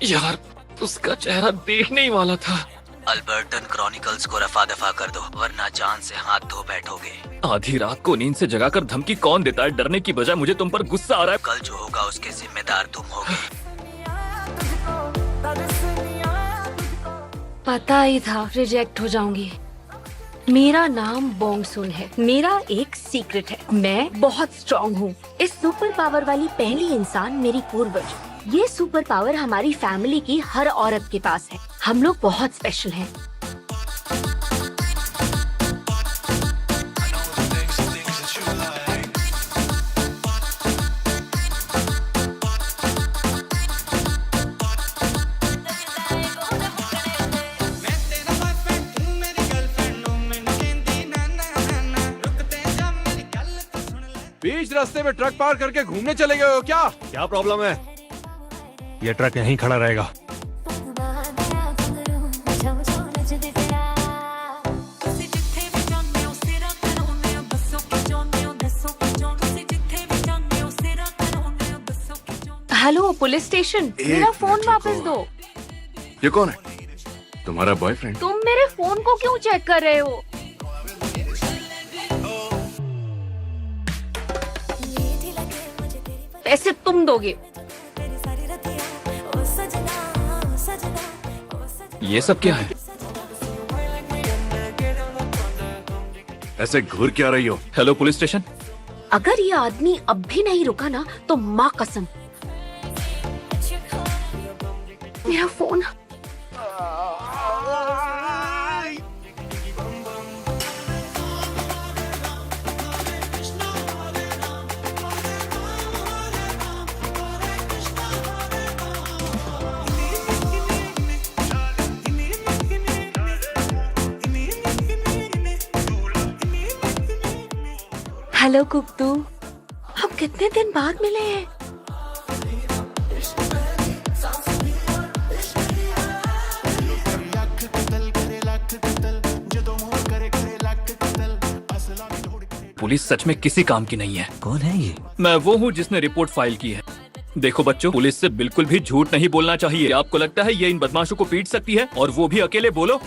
यार, उसका चेहरा देखने ही वाला था। अल्बर्टन क्रॉनिकल्स को रफा दफा कर दो, वरना जान से हाथ धो बैठोगे। आधी रात को नींद से जगाकर धमकी कौन देता है? डरने की बजाय मुझे तुम पर गुस्सा आ रहा है। कल जो होगा उसके जिम्मेदार तुम होगे। पता ही था रिजेक्ट हो जाऊंगी। मेरा नाम बोंगसुन है। मेरा एक सीक्रेट है, मैं बहुत स्ट्रॉन्ग हूँ। इस सुपर पावर वाली पहली इंसान मेरी पूर्वज। ये सुपर पावर हमारी फैमिली की हर औरत के पास है। हम लोग बहुत स्पेशल हैं। बीच रास्ते में ट्रक पार करके घूमने चले गए हो क्या? क्या प्रॉब्लम है? ये ट्रक यहीं खड़ा रहेगा। हेलो पुलिस स्टेशन, मेरा फोन वापस दो। ये कौन है? तुम्हारा बॉयफ्रेंड? तुम मेरे फोन को क्यों चेक कर रहे हो? पैसे तुम दोगे। ये सब क्या है? ऐसे घूर क्या रही हो? Hello police station. अगर ये आदमी अब भी नहीं रुका ना तो माँ कसम। मेरा फोन। हेलो कुकतू, हम कितने दिन बाद मिले हैं। पुलिस सच में किसी काम की नहीं है। कौन है ये? मैं वो हूँ जिसने रिपोर्ट फाइल की है। देखो बच्चों, पुलिस से बिल्कुल भी झूठ नहीं बोलना चाहिए। आपको लगता है ये इन बदमाशों को पीट सकती है और वो भी अकेले? बोलो।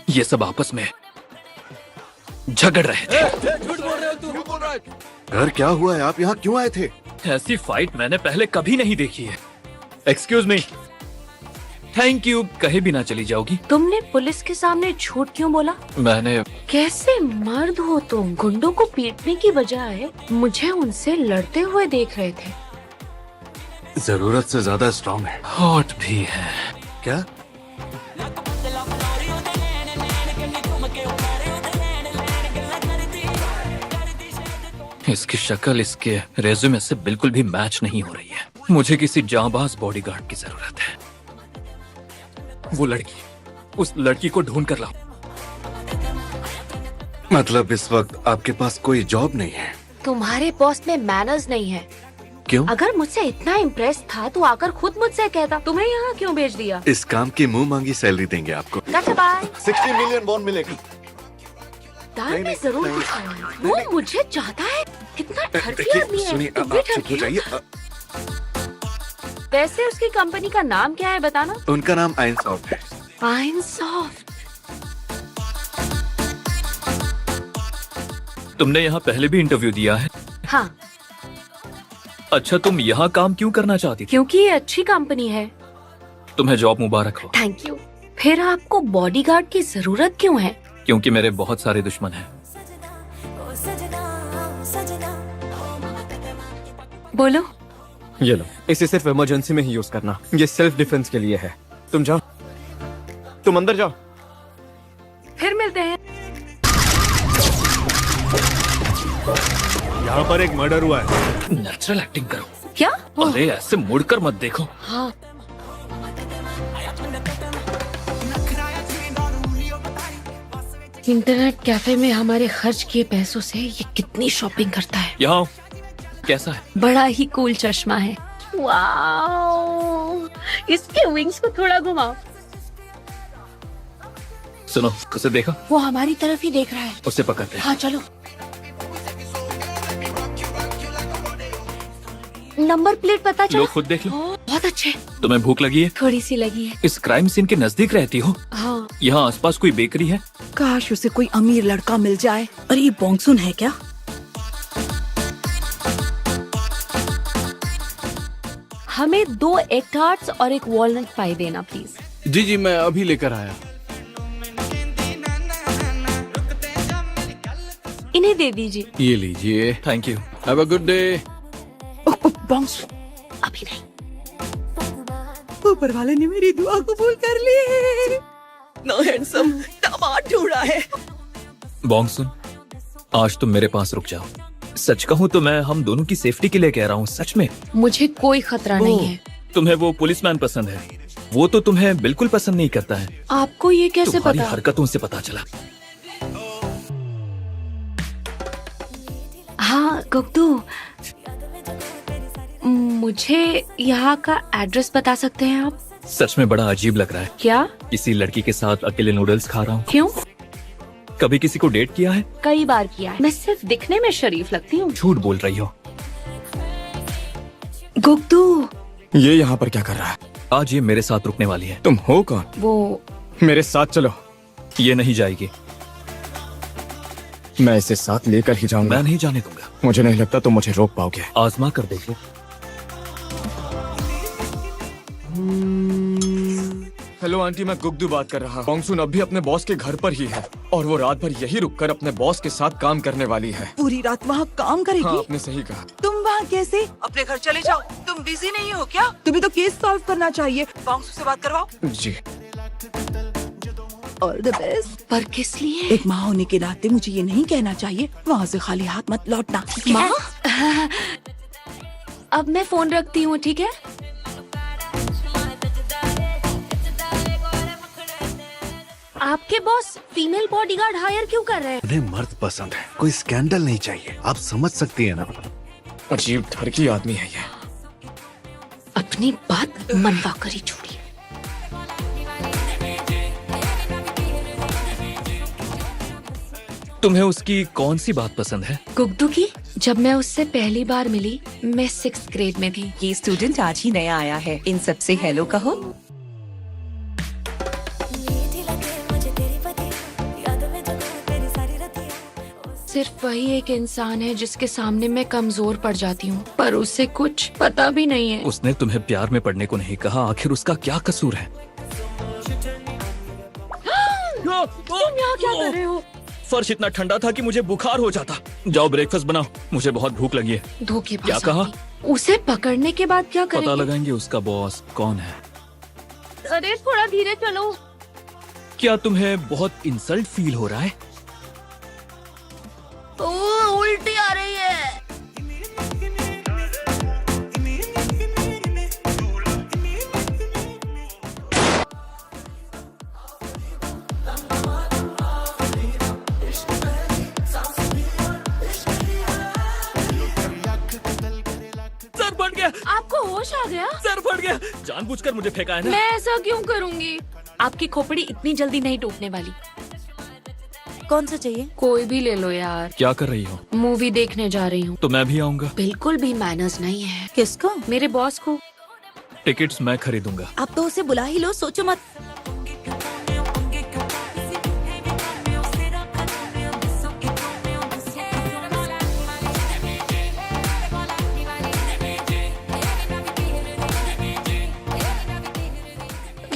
ये सब आपस में झगड़ रहे थे। झूठ बोल रहे हो तू। बोल रहा है। घर क्या हुआ है? आप यहाँ क्यों आए थे? ऐसी फाइट मैंने पहले कभी नहीं देखी है। Excuse me. Thank you. कहीं भी ना चली जाओगी। तुमने पुलिस के सामने झूठ क्यों बोला? मैंने कैसे मर्द हो तुम? गुंडों को पीटने की बजाय मुझे उनसे लड़ते हुए देख रहे थे। जरूरत से ज्यादा स्ट्रॉन्ग है। हॉट भी है। क्या? इसकी शक्ल इसके रेज्यूमे से बिल्कुल भी मैच नहीं हो रही है। मुझे किसी जांबाज बॉडीगार्ड की जरूरत है। वो लड़की, उस लड़की को ढूंढ कर लाओ। मतलब इस वक्त आपके पास कोई जॉब नहीं है? तुम्हारे बॉस में मैनर्स नहीं है। क्यों? अगर मुझसे इतना इम्प्रेस था तो आकर खुद मुझसे कहता। तुम्हें यहाँ क्यों भेज दिया? इस काम की मुंह मांगी सैलरी देंगे आपको। बाय। 60 मिलियन बॉन्ड मिलेगी। दाल में जरूर कुछ है। वो मुझे चाहता है। कितना ठरकी देखिए, आदमी है। सुनिए, तुम भी आप चुप ठरकी हो हो। जाइए। वैसे उसकी कंपनी का नाम क्या है बताना? उनका नाम आइंसॉफ्ट है। आइंसॉफ्ट। तुमने यहाँ पहले भी इंटरव्यू दिया है? हाँ, अच्छा, तुम यहाँ काम क्यों करना चाहती थी? क्योंकि ये अच्छी कंपनी है। तुम्हें जॉब मुबारक हो। Thank you. फिर आपको बॉडीगार्ड की जरूरत क्यों है? क्योंकि मेरे बहुत सारे दुश्मन हैं। बोलो। ये लो, इसे सिर्फ इमरजेंसी में ही यूज करना। ये सेल्फ डिफेंस के लिए है। तुम जाओ, तुम अंदर जाओ। फिर मिलते हैं। यहाँ पर एक मर्डर हुआ है। नेचुरल एक्टिंग करो। क्या? अरे ऐसे मुड़कर मत देखो। हाँ। इंटरनेट कैफे में हमारे खर्च किए पैसों से ये कितनी शॉपिंग करता है। यहाँ कैसा है? बड़ा ही कूल चश्मा है। वाओ, इसके विंग्स को थोड़ा घुमाओ। सुनो, उसे देखा? वो हमारी तरफ ही देख रहा है। उसे पकड़ते हैं। हाँ चलो। नंबर प्लेट पता चला? लो खुद देख लो। बहुत अच्छे। तुम्हें भूख लगी है? थोड़ी सी लगी है। इस क्राइम सीन के नजदीक रहती हो? हाँ। यहाँ आसपास कोई बेकरी है? काश उसे कोई अमीर लड़का मिल जाए। अरे ये बोंगसुन है क्या? हमें 2 एग टार्ट्स और एक वॉलनट पाई देना प्लीज। जी जी, मैं अभी लेकर आया। इन्हें दे दीजिए। ये लीजिए। Thank you. Have a good day. Bongsun, अभी नहीं। ऊपर वाले ने मेरी दुआ कबूल कर ली। नो हैंडसम दामाद ढूंढा है। बोंगसुन, आज तुम मेरे पास रुक जाओ। सच कहूँ तो मैं हम दोनों की सेफ्टी के लिए कह रहा हूँ, सच में। मुझे कोई खतरा नहीं है। तुम्हें वो पुलिसमैन पसंद है, वो तो तुम्हें बिल्कुल पसंद नहीं करता है। आपको ये कैसे तुम्हारी पता? हरकतों से पता चला। हाँ गुप्तू, मुझे यहाँ का एड्रेस बता सकते हैं आप? सच में बड़ा अजीब लग रहा है। क्या? किसी लड़की के साथ अकेले नूडल्स खा रहा हूँ। क्यों? कभी किसी को डेट किया है? कई बार किया है। मैं सिर्फ दिखने में शरीफ लगती हूँ। झूठ बोल रही हो। गुप्तू, ये यहाँ पर क्या कर रहा है? आज ये मेरे साथ रुकने वाली है। तुम हो कौन? वो मेरे साथ चलो। ये नहीं जाएगी। मैं इसे साथ लेकर ही जाऊंगा। मैं नहीं जाने दूंगा। मुझे नहीं लगता तुम मुझे रोक पाओगे। आजमा कर देखो। हेलो आंटी, मैं गुग्दू बात कर रहा हूँ। बोंगसुन अब भी अपने बॉस के घर पर ही है और वो रात भर यही रुककर अपने बॉस के साथ काम करने वाली है। पूरी रात वहाँ काम करेगी? हाँ, आपने सही कहा। तुम वहाँ कैसे? अपने घर चले जाओ। तुम बिजी नहीं हो क्या? तुम्हें तो केस सॉल्व करना चाहिए। बोंगसुन से बात करवाओ। जी। All the best. पर किस लिए? एक माँ होने के नाते मुझे ये नहीं कहना चाहिए। वहाँ से खाली हाथ मत लौटना। माँ? अब मैं फोन रखती हूँ, ठीक है? आपके बॉस फीमेल बॉडीगार्ड हायर क्यों कर रहे हैं? उन्हें मर्द पसंद है, कोई स्कैंडल नहीं चाहिए। आप समझ सकती है ना। अजीब ठरकी आदमी है ये। अपनी बात मनवा करी छोड़ी। तुम्हें उसकी कौन सी बात पसंद है? गुग्दू की। जब मैं उससे पहली बार मिली, मैं 6th ग्रेड में थी। ये स्टूडेंट आज ही नया आया है। इन सबसे हेलो कहो। सिर्फ वही एक इंसान है जिसके सामने मैं कमजोर पड़ जाती हूँ, पर उसे कुछ पता भी नहीं है। उसने तुम्हें प्यार में पड़ने को नहीं कहा, आखिर उसका क्या कसूर है? तुम यहाँ क्या कर रहे हो? फर्श इतना ठंडा था कि मुझे बुखार हो जाता। जाओ ब्रेकफास्ट बनाओ, मुझे बहुत भूख लगी है। धोखेबाज क्या कहा? आदमी। उसे पकड़ने के बाद क्या पता करेंगे? लगाएंगे उसका बॉस कौन है। अरे थोड़ा धीरे चलो। क्या तुम्हें बहुत इंसल्ट फील हो रहा है? उल्टी आ रही है। सर फट गया। आपको होश आ गया? सर फट गया। जानबूझकर मुझे फेंका है ना? मैं ऐसा क्यों करूंगी? आपकी खोपड़ी इतनी जल्दी नहीं टूटने वाली। कौन सा चाहिए? कोई भी ले लो यार। क्या कर रही हो? मूवी देखने जा रही हूँ। तो मैं भी आऊंगा। बिल्कुल भी मैनर्स नहीं है। किसको? मेरे बॉस को। टिकट्स मैं खरीदूंगा। आप तो उसे बुला ही लो, सोचो मत।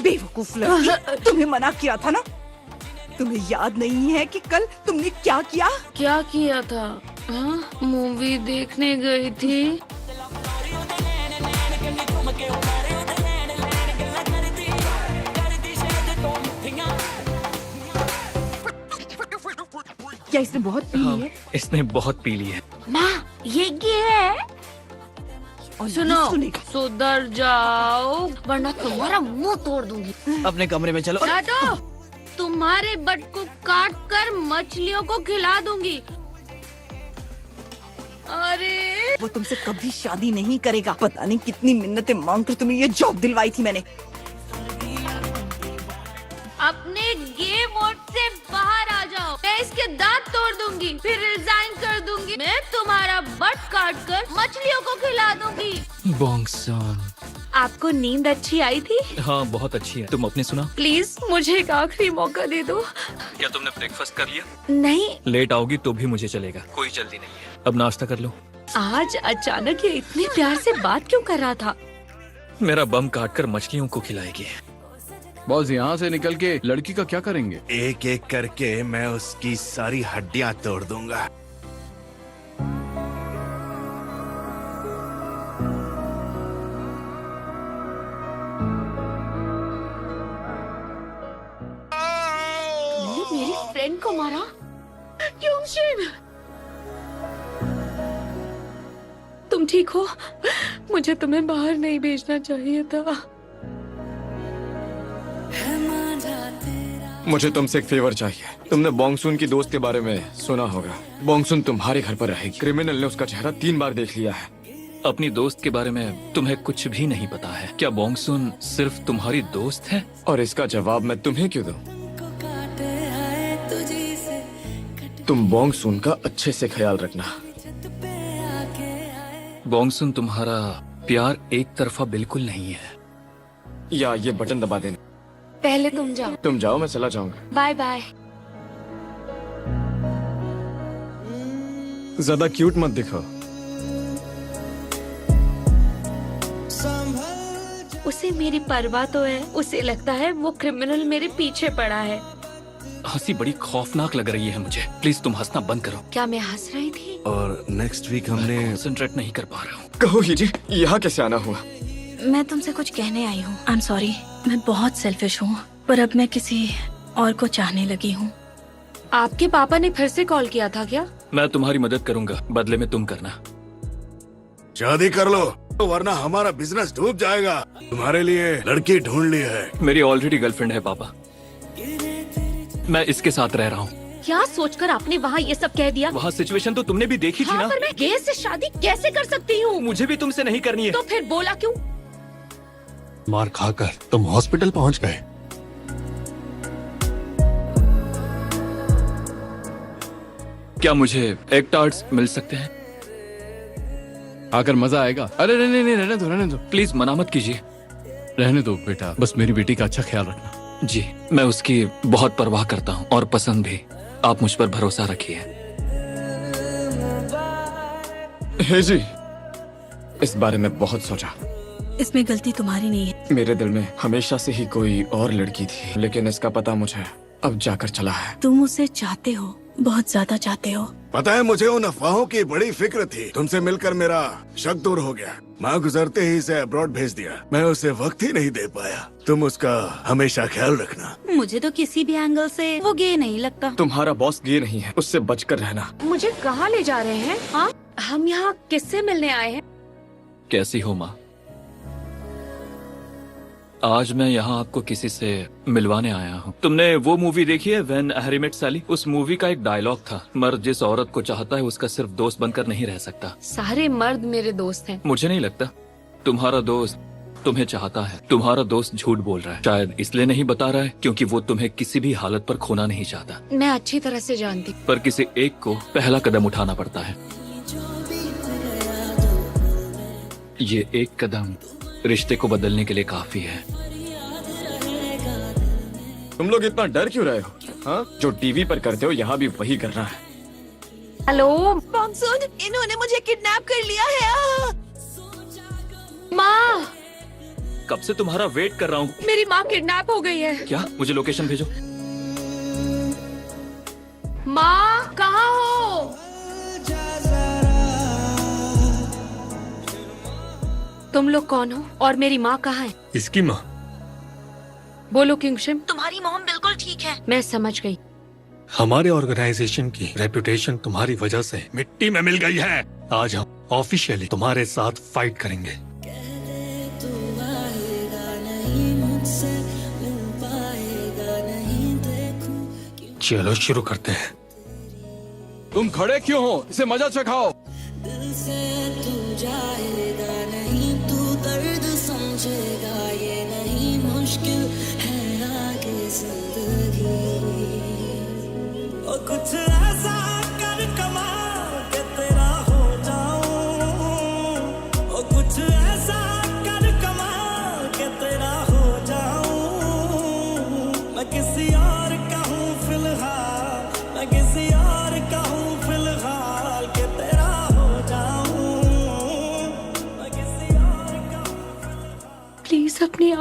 बेवकूफ लड़की, तुम्हें मना किया था ना? तुम्हें याद नहीं है कि कल तुमने क्या किया? क्या किया था? हाँ, मूवी देखने गई थी। क्या इसने बहुत पी ली है? इसने बहुत पी ली है। माँ, ये है। और सुनो, ये सुनेगा। सुधर जाओ वरना तुम्हारा मुंह तोड़ दूंगी। अपने कमरे में चलो। दादो, तुम्हारे बट को काट कर मछलियों को खिला दूंगी। अरे वो तुमसे कभी शादी नहीं करेगा। पता नहीं कितनी मिन्नतें मांग कर तुम्हें ये जॉब दिलवाई थी मैंने। अपने गे मोड से दूंगी, फिर रिजाइन कर दूंगी। मैं तुम्हारा बट काट कर मछलियों को खिला दूंगी। बोंगसुन। आपको नींद अच्छी आई थी? हाँ बहुत अच्छी है। तुम अपनी सुना। प्लीज मुझे एक आखिरी मौका दे दो। क्या तुमने ब्रेकफास्ट कर लिया? नहीं, लेट आओगी तो भी मुझे चलेगा, कोई जल्दी नहीं है। अब नाश्ता कर लो। आज अचानक ये इतने प्यार से बात क्यों कर रहा था? मेरा बम काट कर मछलियों को खिलाएगी। बॉस यहाँ से निकल के लड़की का क्या करेंगे? एक एक करके मैं उसकी सारी हड्डियां तोड़ दूंगा। तुमने मेरी फ्रेंड को मारा? क्यों? तुम ठीक हो? मुझे तुम्हें बाहर नहीं भेजना चाहिए था। मुझे तुमसे एक फेवर चाहिए। तुमने बोंगसुन की दोस्त के बारे में सुना होगा। बोंगसुन तुम्हारे घर पर रहेगी। क्रिमिनल ने उसका चेहरा 3 बार देख लिया है। अपनी दोस्त के बारे में तुम्हें कुछ भी नहीं पता है। क्या बोंगसुन सिर्फ तुम्हारी दोस्त है? और इसका जवाब मैं तुम्हें क्यों दूं? तुम बोंगसुन का अच्छे से ख्याल रखना। बोंगसुन तुम्हारा प्यार एक तरफा बिल्कुल नहीं है। या ये बटन दबा देना। पहले तुम जाओ। तुम जाओ, मैं चला जाऊंगा। Bye bye. ज्यादा क्यूट मत दिखो। उसे मेरी परवाह तो है। उसे लगता है वो क्रिमिनल मेरे पीछे पड़ा है। हंसी बड़ी खौफनाक लग रही है मुझे। प्लीज तुम हंसना बंद करो। क्या मैं हंस रही थी? और नेक्स्ट वीक हमने कंसंट्रेट नहीं कर पा रहा हूँ। कहो हीजी, यहाँ कैसे आना हुआ? मैं तुमसे कुछ कहने आई हूँ। आई एम सॉरी, मैं बहुत सेल्फिश हूँ, पर अब मैं किसी और को चाहने लगी हूँ। आपके पापा ने फिर से कॉल किया था क्या? मैं तुम्हारी मदद करूंगा, बदले में तुम करना। शादी कर लो वरना हमारा बिजनेस डूब जाएगा। तुम्हारे लिए लड़की ढूंढ ली है। मेरी ऑलरेडी गर्लफ्रेंड है पापा। मैं इसके साथ रह रहा हूँ। क्या सोचकर आपने वहाँ ये सब कह दिया? वहाँ सिचुएशन तो तुमने भी देखी थी हाँ, ना। पर मैं गे से शादी कैसे कर सकती हूँ? मुझे भी तुमसे नहीं करनी है। तो फिर बोला क्यों? मार खाकर तुम हॉस्पिटल पहुंच गए। क्या मुझे एग टार्ट्स मिल सकते हैं? आकर मजा आएगा। अरे नहीं नहीं, रहने दो रहने दो। प्लीज मना मत कीजिए। रहने दो बेटा, बस मेरी बेटी का अच्छा ख्याल रखना। जी, मैं उसकी बहुत परवाह करता हूँ और पसंद भी। आप मुझ पर भरोसा रखिए। हीजी, इस बारे में बहुत सोचा। इसमें गलती तुम्हारी नहीं है। मेरे दिल में हमेशा से ही कोई और लड़की थी, लेकिन इसका पता मुझे अब जाकर चला है। तुम उसे चाहते हो, बहुत ज्यादा चाहते हो। पता है मुझे उन अफवाहों की बड़ी फिक्र थी। तुमसे मिलकर मेरा शक दूर हो गया। माँ गुजरते ही इसे अब्रॉड भेज दिया। मैं उसे वक्त ही नहीं दे पाया। तुम उसका हमेशा ख्याल रखना। मुझे तो किसी भी एंगल से वो गे नहीं लगता। तुम्हारा बॉस गे नहीं है, उससे बचकर रहना। मुझे कहाँ ले जा रहे हैं? हाँ, हम यहाँ किससे मिलने आए हैं? कैसी हो माँ? आज मैं यहाँ आपको किसी से मिलवाने आया हूँ। तुमने वो मूवी देखी है व्हेन हैरी मेट सैली? उस मूवी का एक डायलॉग था, मर्द जिस औरत को चाहता है उसका सिर्फ दोस्त बनकर नहीं रह सकता। सारे मर्द मेरे दोस्त हैं। मुझे नहीं लगता। तुम्हारा दोस्त तुम्हें चाहता है। तुम्हारा दोस्त झूठ बोल रहा है। शायद इसलिए नहीं बता रहा है क्योंकि वो तुम्हें किसी भी हालत पर खोना नहीं चाहता। मैं अच्छी तरह से जानती। पर किसी एक को पहला कदम उठाना पड़ता है। ये एक कदम रिश्ते को बदलने के लिए काफी है। तुम लोग इतना डर क्यों रहे हो? हाँ, जो टीवी पर करते हो यहाँ भी वही करना है। हेलो बोंगसुन, इन्होंने मुझे किडनैप कर लिया है। माँ, कब से तुम्हारा वेट कर रहा हूँ। मेरी माँ किडनैप हो गई है। क्या? मुझे लोकेशन भेजो। माँ कहाँ हो? तुम लोग कौन हो और मेरी माँ कहाँ है? इसकी माँ? बोलो किंगशिम। तुम्हारी मॉम बिल्कुल ठीक है। मैं समझ गई। हमारे ऑर्गेनाइजेशन की रेपुटेशन तुम्हारी वजह से मिट्टी में मिल गई है। आज हम ऑफिशियली तुम्हारे साथ फाइट करेंगे। चलो शुरू करते हैं। तुम खड़े क्यों हो? इसे मजा चखाओ। कुछ ऐसा कर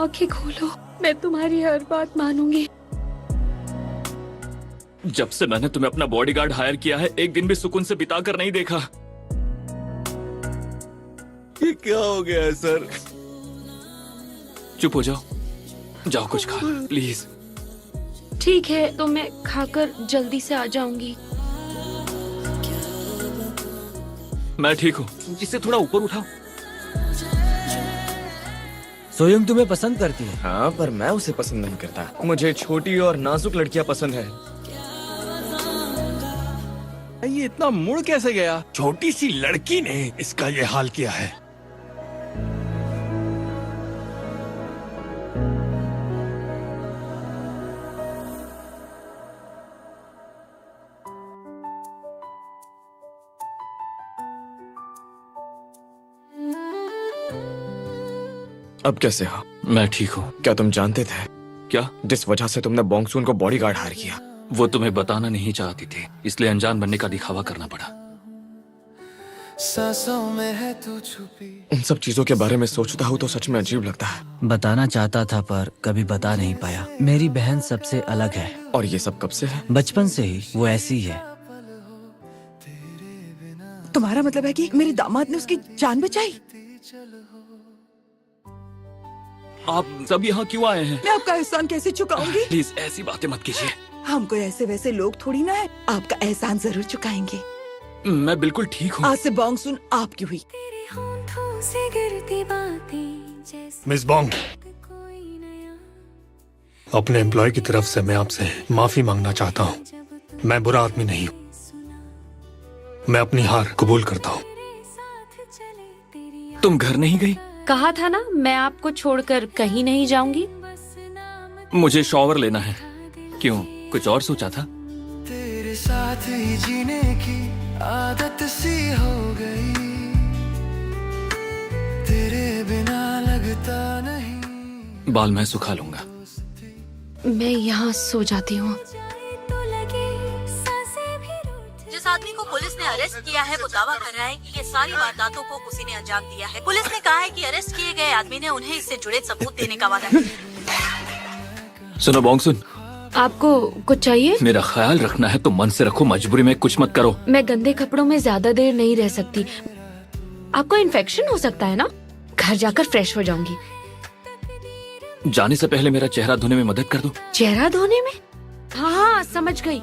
आंखें खोलो, मैं तुम्हारी हर बात मानूंगी। जब से मैंने तुम्हें अपना बॉडीगार्ड हायर किया है, एक दिन भी सुकून से बिता कर नहीं देखा। ये क्या हो गया है सर? चुप हो जाओ, जाओ कुछ खा लो, प्लीज। ठीक है, तो मैं खाकर जल्दी से आ जाऊंगी। मैं ठीक हूँ, इसे थोड़ा ऊपर उठाओ। सोयम तुम्हें पसंद करती है? हाँ, पर मैं उसे पसंद नहीं करता। मुझे छोटी और नाजुक लड़कियां पसंद है। ये इतना मुड़ कैसे गया? छोटी सी लड़की ने इसका ये हाल किया है। अब कैसे हो? मैं ठीक हूँ। क्या तुम जानते थे क्या? जिस वजह से तुमने बोंगसून को बॉडीगार्ड हायर किया? वो तुम्हें बताना नहीं चाहती थी, इसलिए अनजान बनने का दिखावा करना पड़ा। सांसों में है तू छुपी। उन सब चीजों के बारे में सोचता हूँ तो सच में अजीब लगता है। बताना चाहता था पर कभी बता नहीं पाया। मेरी बहन सबसे अलग है। और ये सब कब से है? बचपन से ही वो ऐसी है। तुम्हारा मतलब है कि मेरे दामाद ने उसकी जान बचाई? आप सब यहाँ क्यों आए हैं? मैं आपका एहसान कैसे चुकाऊंगी? प्लीज ऐसी बातें मत कीजिए। हम कोई ऐसे वैसे लोग थोड़ी ना है, आपका एहसान जरूर चुकाएंगे। मैं बिल्कुल ठीक हूँ। आज से बोंगसून आपकी हुई। मिस बॉन्ग, अपने एम्प्लॉय की तरफ से मैं आपसे माफी मांगना चाहता हूँ। मैं बुरा आदमी नहीं हूँ। मैं अपनी हार कबूल करता हूँ। तुम घर नहीं गई? कहा था ना, मैं आपको छोड़कर कहीं नहीं जाऊंगी। मुझे शॉवर लेना है। क्यों, कुछ और सोचा था? तेरे साथ ही जीने की आदत सी हो गई। तेरे बिना लगता नहीं। बाल मैं सुखा लूंगा। मैं यहाँ सो जाती हूँ। जिस आदमी को पुलिस ने अरेस्ट किया है वो दावा कर रहा है कि ये सारी वारदातों को उसी ने अंजाम दिया है। पुलिस ने कहा है कि अरेस्ट किए गए आदमी ने उन्हें इससे जुड़े सबूत देने का वादा किया। सुनो बोंगसून, आपको कुछ चाहिए? मेरा ख्याल रखना है तो मन से रखो, मजबूरी में कुछ मत करो। मैं गंदे कपड़ों में ज्यादा देर नहीं रह सकती। आपको इन्फेक्शन हो सकता है ना? घर जाकर फ्रेश हो जाऊंगी। जाने से पहले मेरा चेहरा धोने में मदद कर दो। चेहरा धोने में? हाँ, समझ गई।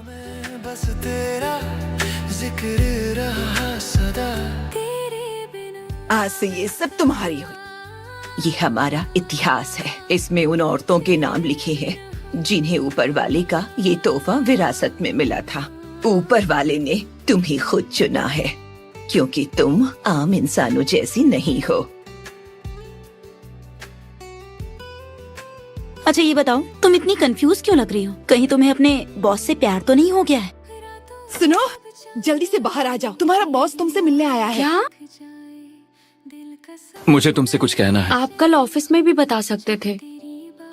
बस तेरा जिक्र रहा सदा। आज से ये सब तुम्हारी हुई। ये हमारा इतिहास है। इसमें उन औरतों के नाम लिखे हैं जिन्हें ऊपर वाले का ये तोहफा विरासत में मिला था। ऊपर वाले ने तुम्हें खुद चुना है क्योंकि तुम आम इंसानों जैसी नहीं हो। अच्छा ये बताओ, तुम इतनी कंफ्यूज क्यों लग रही हो? कहीं तुम्हें अपने बॉस से प्यार तो नहीं हो गया है? सुनो, जल्दी से बाहर आ जाओ, तुम्हारा बॉस तुमसे मिलने आया है। क्या? मुझे तुमसे कुछ कहना है। आप कल ऑफिस में भी बता सकते थे।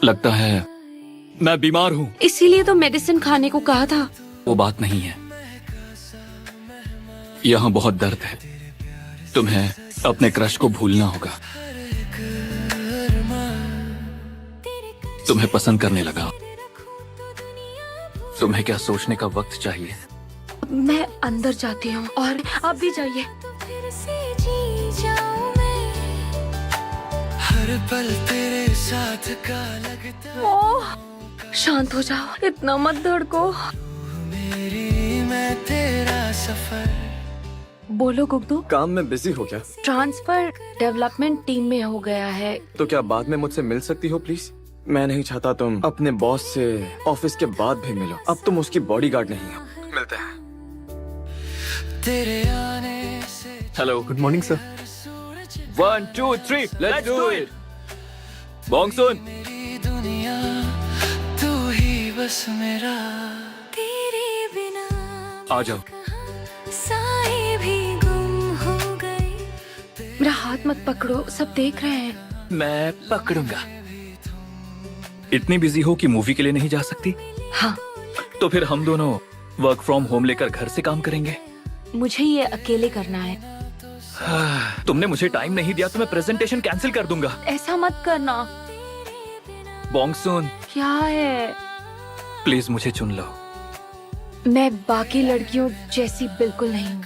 लगता है मैं बीमार हूँ, इसीलिए तो मेडिसिन खाने को कहा था। वो बात नहीं है। यहाँ बहुत दर्द है। तुम्हें अपने क्रश को भूलना होगा। तुम्हें पसंद करने लगा। तुम्हें क्या सोचने का वक्त चाहिए? मैं अंदर जाती हूँ और आप भी जाइए। हर पल तेरे साथ का लगता। ओह, शांत हो जाओ, इतना मत धड़को। मेरी मैं तेरा सफर। बोलो गुग्दू। काम में बिजी हो क्या? ट्रांसफर डेवलपमेंट टीम में हो गया है। तो क्या बाद में मुझसे मिल सकती हो प्लीज? मैं नहीं चाहता तुम अपने बॉस से ऑफिस के बाद भी मिलो। अब तुम उसकी बॉडीगार्ड नहीं हो। मिलते हैं। तेरे आने से। Hello, good morning sir. 1 2 3 let's do it. Bongsun, मेरी दुनिया तू ही बस मेरा। तेरे बिना आ जाओ। साए भी गुम हो गए। मेरा हाथ मत पकड़ो, सब देख रहे हैं। मैं पकड़ूंगा। इतनी बिजी हो कि मूवी के लिए नहीं जा सकती? हाँ। तो फिर हम दोनों वर्क फ्रॉम होम लेकर घर से काम करेंगे। मुझे ये अकेले करना है। तुमने मुझे टाइम नहीं दिया तो मैं प्रेजेंटेशन कैंसिल कर दूंगा। ऐसा मत करना। बोंगसुन, क्या है? प्लीज मुझे चुन लो। मैं बाकी लड़कियों जैसी बिल्कुल नहीं हूँ,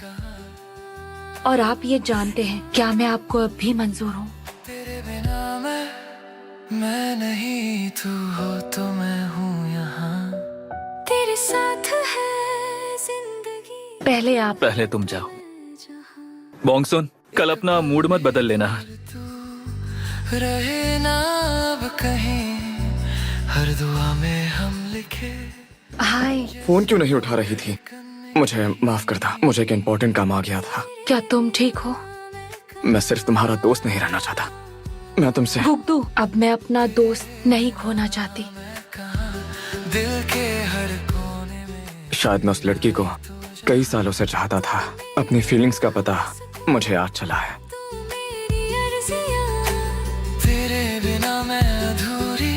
और आप ये जानते हैं। क्या मैं आपको अब भी मंजूर हूँ? तेरे बिना मैं नहीं, तू हो तो मैं हूँ यहाँ, तेरे साथ है जिंदगी। पहले तुम जाओ। बोंगसुन, कल अपना मूड मत बदल लेना। रहे ना अब कहीं, हर दुआ में हम लिखे। हाय, फोन क्यों नहीं उठा रही थी? मुझे माफ करता, मुझे एक इम्पोर्टेंट काम आ गया था। क्या तुम ठीक हो? मैं सिर्फ तुम्हारा दोस्त नहीं रहना चाहता, मैं तुमसे। गुग्दू, अब मैं अपना दोस्त नहीं खोना चाहती। दिल के हर कोने में शायद मैं उस लड़की को कई सालों से चाहता था। अपनी फीलिंग्स का पता मुझे आज चला है। तेरे बिना मैं अधूरी,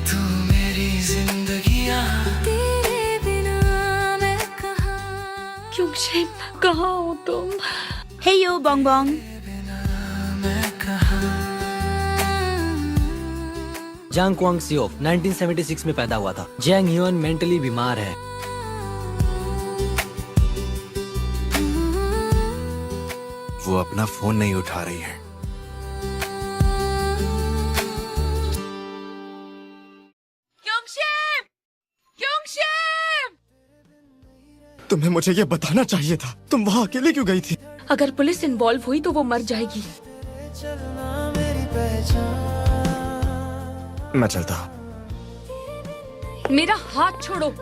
तू मेरी जिंदगियाँ। तेरे बिना मैं कहाँ, क्योंकि कहाँ हो तुम? हे यो बोंग बोंग। मैं कहाँ। जांग क्वांग सियोक 1976 में पैदा हुआ था। जैंग ह्यून मेंटली बीमार है। वो अपना फोन नहीं उठा रही है। तुम्हें मुझे ये बताना चाहिए था। तुम वहाँ अकेले क्यों गई थी? अगर पुलिस इन्वॉल्व हुई तो वो मर जाएगी। चलना मेरी पहचान। मैं चलता हूँ। मेरा हाथ छोड़ो।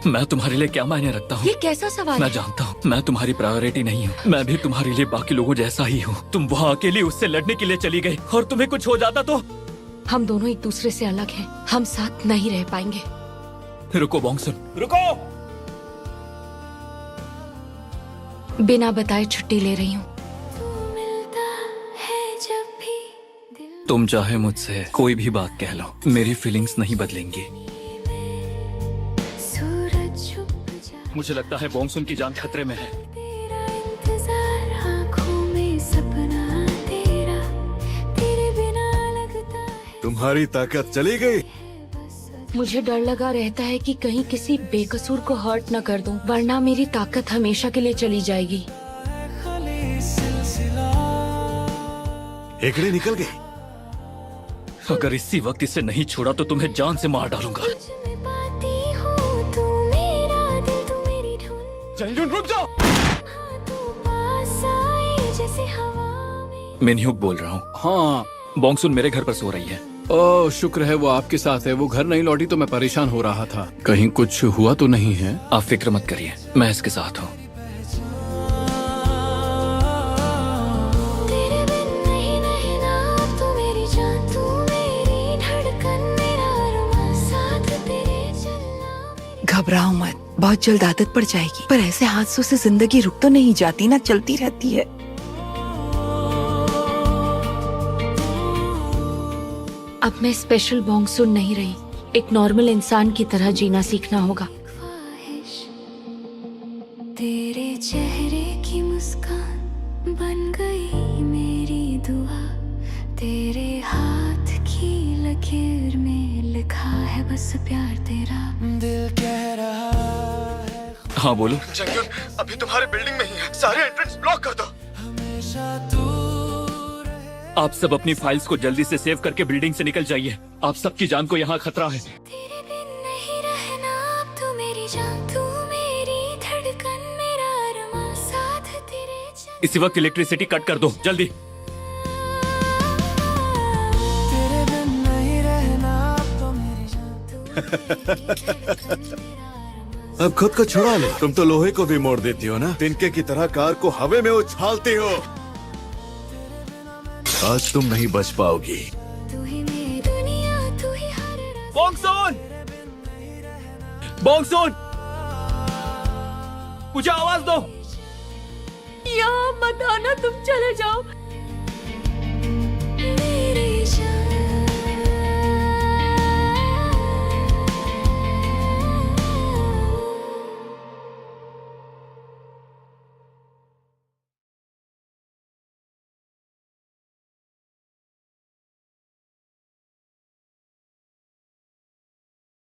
मैं तुम्हारे लिए क्या मायने रखता हूँ? ये कैसा सवाल मैं है? जानता हूँ मैं तुम्हारी प्रायोरिटी नहीं हूँ। मैं भी तुम्हारे लिए बाकी लोगों जैसा ही हूँ। तुम वहाँ अकेली उससे लड़ने के लिए चली गई, और तुम्हें कुछ हो जाता तो? हम दोनों एक दूसरे से अलग हैं। हम साथ नहीं रह पाएंगे। रुको बोंगसुन, रुको। बिना बताए छुट्टी ले रही हूँ। तुम चाहे मुझसे कोई भी बात कह लो, मेरी फीलिंग्स नहीं बदलेंगी। मुझे लगता है बोंगसुन की जान खतरे में है। तुम्हारी ताकत चली गई। मुझे डर लगा रहता है कि कहीं किसी बेकसूर को हर्ट न कर दूं, वरना मेरी ताकत हमेशा के लिए चली जाएगी। एकड़ी निकल गई। अगर इसी वक्त इसे नहीं छोड़ा तो तुम्हें जान से मार डालूंगा। जंगजुन, रुक जाओ। मिनह्युक बोल रहा हूँ। हाँ। बोंगसुन मेरे घर पर सो रही है। ओह, शुक्र है वो आपके साथ है। वो घर नहीं लौटी तो मैं परेशान हो रहा था, कहीं कुछ हुआ तो नहीं है। आप फिक्र मत करिए, मैं इसके साथ हूँ। घबराओ मत, बहुत जल्द आदत पड़ जाएगी। पर ऐसे हादसों से जिंदगी रुक तो नहीं जाती ना, चलती रहती है। अब मैं स्पेशल बोंगसुन नहीं रही। एक नॉर्मल इंसान की तरह जीना सीखना होगा। तेरे चेहरे की मुस्कान बन गई मेरी दुआ, तेरे हाथ की लकीर में लिखा है बस प्यार तेरा। दिल कह रहा है। हाँ बोलो। जंगजुन, अभी तुम्हारे बिल्डिंग में ही है। सारे एंट्रेंस ब्लॉक कर दो। हमेशा तू आप सब अपनी फाइल्स को जल्दी से सेव करके बिल्डिंग से निकल जाइए। आप सबकी जान को यहाँ खतरा है। तेरे बिन नहीं रहना, अब तू मेरी जान, तू मेरी धड़कन, मेरा अरमां, साथ तेरे चल। इसी वक्त इलेक्ट्रिसिटी कट कर दो, जल्दी। तेरे बिन नहीं रहना, अब तो मेरी जान, तू अब खुद को छुड़ा लो। तुम तो लोहे को भी मोड़ देती हो ना। तिनके की तरह कार को हवा में उछालती हो। आज तुम नहीं बच पाओगी। तू ही मेरी दुनिया, तू ही हर रात। बोंगसुन! बोंगसुन! मुझे आवाज दो। यहाँ मत आना, तुम चले जाओ।